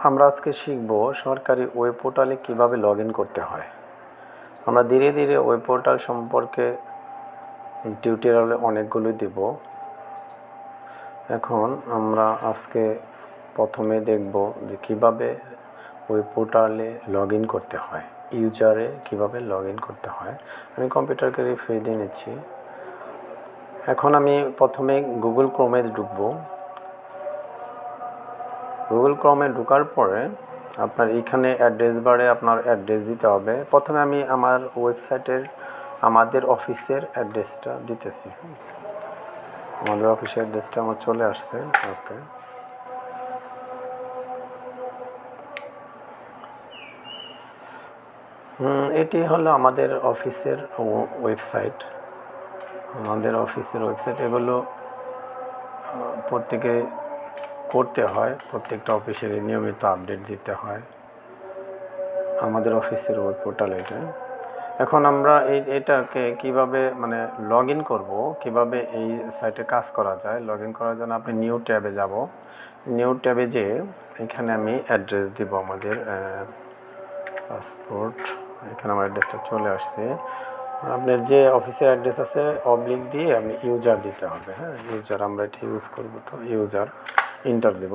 আমরা আজকে শিখব সরকারি ওয়েব পোর্টালে কীভাবে লগ ইন করতে হয়। আমরা ধীরে ধীরে ওয়েব পোর্টাল সম্পর্কে টিউটোরিয়ালে অনেকগুলো দিব। এখন আমরা আজকে প্রথমে দেখব যে কীভাবে ওয়েব পোর্টালে লগ ইন করতে হয়, ইউজারে কীভাবে লগ ইন করতে হয়। আমি কম্পিউটারকে রিফ্রেশ দিয়ে নিচ্ছি। এখন আমি প্রথমে গুগল ক্রোমে ঢুকবো। গুগল ক্রোমে ঢোকার পরে আপনার এইখানে অ্যাড্রেস বারে আপনার অ্যাড্রেস দিতে হবে। প্রথমে আমি আমার ওয়েবসাইটের আমাদের অফিসের অ্যাড্রেসটা দিতেছি। আমাদের অফিসের অ্যাড্রেসটা আমার চলে আসছে। ওকে, এটি হলো আমাদের অফিসের ওয়েবসাইট। আমাদের অফিসের ওয়েবসাইট এগুলো প্রত্যেকে করতে হয়, প্রত্যেকটা অফিসের নিয়মিত আপডেট দিতে হয়। আমাদের অফিসের ওয়েব পোর্টাল এটা। এখন আমরা এটাকে কিভাবে লগ ইন করবো, কীভাবে এই সাইটে কাজ করা যায়। লগ ইন করার জন্য আপনি নিউ ট্যাবে যাব। নিউ ট্যাবে যেয়ে এখানে আমি অ্যাড্রেস দিব আমাদের পাসপোর্ট। এখানে আমার অ্যাড্রেসটা চলে আসছে। আপনার যে অফিসের অ্যাড্রেস আছে অবলিক দিয়ে আমি ইউজার দিতে হবে। হ্যাঁ, ইউজার আমরা এটা ইউজ করবো, তো ইউজার ইন্টার দেব।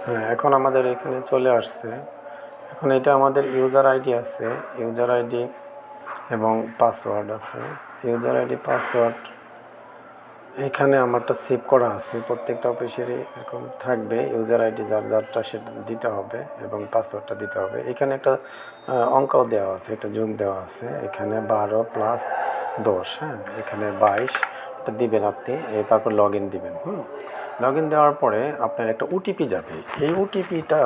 হ্যাঁ, এখন আমাদের এখানে চলে আসছে। এখন এটা আমাদের ইউজার আইডি আছে, ইউজার আইডি এবং পাসওয়ার্ড আছে। ইউজার আইডি পাসওয়ার্ড এখানে আমারটা সেভ করা আছে। প্রত্যেকটা অফিসেরই এরকম থাকবে। ইউজার আইডি যার যারটা সেটা দিতে হবে এবং পাসওয়ার্ডটা দিতে হবে। এখানে একটা অঙ্কও দেওয়া আছে, একটা যোগ দেওয়া আছে। এখানে 12 + 10, হ্যাঁ, এখানে 22 এটা দিবেন আপনি। তারপর লগ ইন দিবেন। লগ ইন দেওয়ার পরে আপনার একটা ওটিপি যাবে। এই ওটিপিটা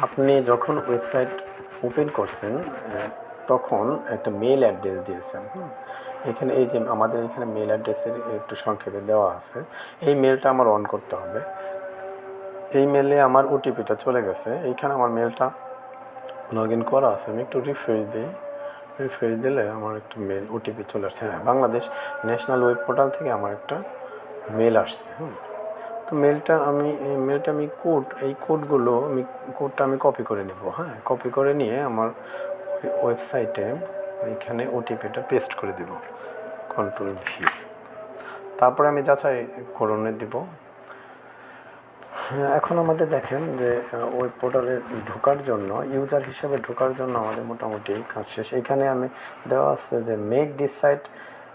আপনি যখন ওয়েবসাইট ওপেন করছেন তখন একটা মেল অ্যাড্রেস দিয়েছেন। এখানে এই যে আমাদের এখানে মেল অ্যাড্রেসের একটু সংক্ষেপে দেওয়া আছে। এই মেলটা আমার অন করতে হবে। এই মেলে আমার ওটিপিটা চলে গেছে। এইখানে আমার মেলটা লগ ইন করা আছে। আমি একটু রিফ্রেশ দিই। রিফ্রেশ দিলে আমার একটা মেল ওটিপি চলে আসছে। হ্যাঁ, বাংলাদেশ ন্যাশনাল ওয়েব পোর্টাল থেকে আমার একটা মেল আসছে। তো মেলটা আমি কোডটা আমি কপি করে নেব। হ্যাঁ, কপি করে নিয়ে আমার ওয়েবসাইটে এখানে ওটিপিটা পেস্ট করে দেব, Ctrl+V। তারপরে আমি যাচাই করণে দেব। এখন আমাদের দেখেন যে ওয়েব পোর্টালে ঢোকার জন্য, ইউজার হিসেবে ঢোকার জন্য আমাদের মোটামুটি কাজ শেষ। এখানে আমি দেওয়া আছে যে make this site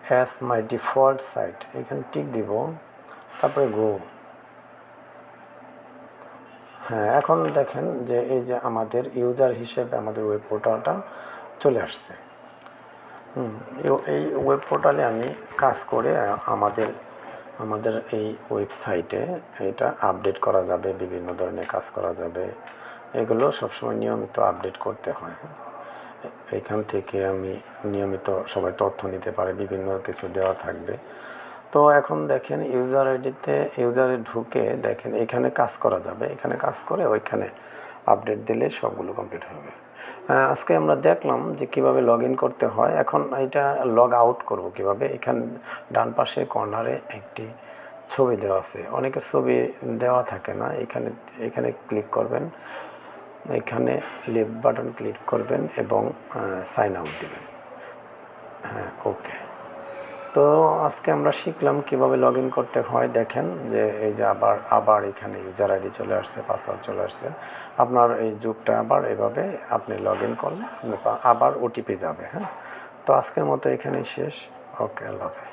as my default site. এখানে টিক দিব, তারপরে গো। হ্যাঁ, এখন দেখেন যে এই যে আমাদের ইউজার হিসেবে আমাদের ওয়েব পোর্টালটা চলে আসছে। এই ওয়েব পোর্টালে আমি কাজ করে আমাদের এই ওয়েবসাইটে এটা আপডেট করা যাবে, বিভিন্ন ধরনের কাজ করা যাবে। এগুলো সবসময় নিয়মিত আপডেট করতে হয়। এখান থেকে আমি নিয়মিত সবাই তথ্য নিতে পারে, বিভিন্ন কিছু দেওয়া থাকবে। তো এখন দেখেন ইউজারে ঢুকে দেখেন এখানে কাজ করা যাবে। এখানে কাজ করে ওইখানে আপডেট দিলে সবগুলো কমপ্লিট হবে। আজকে আমরা দেখলাম যে কিভাবে লগ ইন করতে হয়। এখন এটা লগ আউট করব কিভাবে। এখানে ডান পাশে কর্নারে একটি ছবি দেওয়া আছে। অনেকের ছবি দেওয়া থাকে না। এখানে ক্লিক করবেন, এখানে লেফট বাটন ক্লিক করবেন এবং সাইন আউট দিবেন। হ্যাঁ, ওকে। তো আজকে আমরা শিখলাম কিভাবে লগ ইন করতে হয়। দেখেন যে এই যে আবার এখানে ইউজার আইডি চলে আসছে, পাসওয়ার্ড চলে আসছে। আপনার এই যুগটা আবার এভাবে আপনি লগ ইন করলে আবার ওটিপি যাবে। হ্যাঁ, তো আজকের মতো এখানেই শেষ। ওকে, আল্লাহ হাফেজ।